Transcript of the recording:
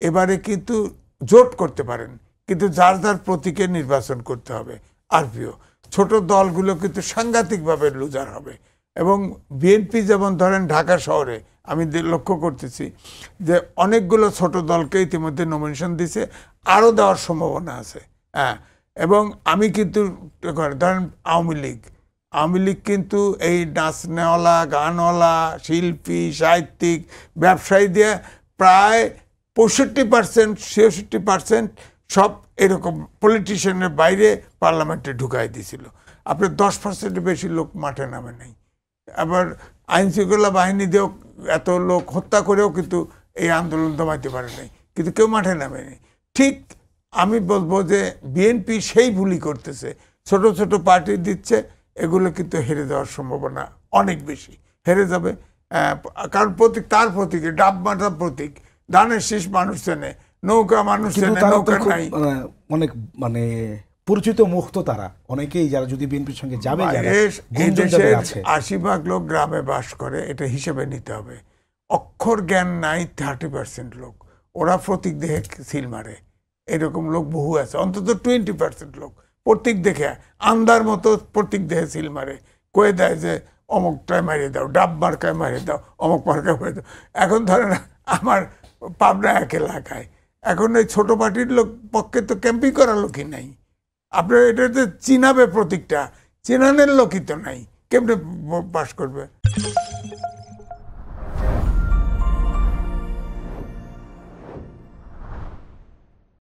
এবারে কিন্তু জোট করতে পারেন, কিন্তু যার যার প্রতীকে নির্বাচন করতে হবে। আর প্রিয় ছোট দলগুলো কিন্তু সাংঘাতিকভাবে লুজার হবে। এবং বিএনপি যেমন ধরেন ঢাকা শহরে আমি লক্ষ্য করতেছি যে অনেকগুলো ছোট দলকে ইতিমধ্যে নমিনেশন দিছে, আরও দেওয়ার সম্ভাবনা আছে। হ্যাঁ, এবং আমি কিন্তু ধরেন আওয়ামী লীগ কিন্তু এই নাচনেওয়ালা, গানওয়ালা, শিল্পী, সাহিত্যিক, ব্যবসায়ী দিয়ে প্রায় 65%, 66% সব এরকম পলিটিশিয়ানের বাইরে পার্লামেন্টে ঢুকাই দিয়েছিল। আপনার 10%-এর বেশি লোক মাঠে নামে নাই। আবার আইন শৃঙ্খলা বাহিনী দিয়েও এত লোক হত্যা করেও কিন্তু এই আন্দোলন দমাইতে পারে নাই, কিন্তু কেউ মাঠে নামেনি। ঠিক আমি বলবো যে বিএনপি সেই ভুলই করতেছে, ছোট ছোট পার্টি দিচ্ছে, এগুলো কিন্তু হেরে যাওয়ার সম্ভাবনা অনেক বেশি, হেরে যাবে। কারণ প্রতীক তার প্রতীকে ডাব মাটা প্রতীক, ধানের শীষ মানুষ চেনে, নৌকা মানুষ চেনে, নৌকা নাই। অনেক মানে পরিচিত মুখ তো তারা, অনেকেই যারা যদি বিএনপির সঙ্গে যাবে, এই দেশের 80% লোক গ্রামে বাস করে, এটা হিসেবে নিতে হবে। অক্ষর জ্ঞান নাই 30% লোক, ওরা প্রতীক দেখে সিল মারে। এরকম লোক বহু আছে, অন্তত 20% লোক প্রতীক দেখে আন্দার মতো প্রতীক দেখে সিল মারে, কয়ে দেয় যে অমুকটায় মারিয়ে দাও, ডাব মার্কায় মারিয়ে দাও, অমুক মার্কায় মারিয়ে দাও। এখন ধরেন আমার পাবনা এক এলাকায় এখন এই ছোট পার্টির লোক পক্ষে তো ক্যাম্পিং করার লোকই নাই। আপনার এটাতে চিনাবে প্রতীকটা, চিনানের লোকই তো নাই, কেমনে পাস করবে?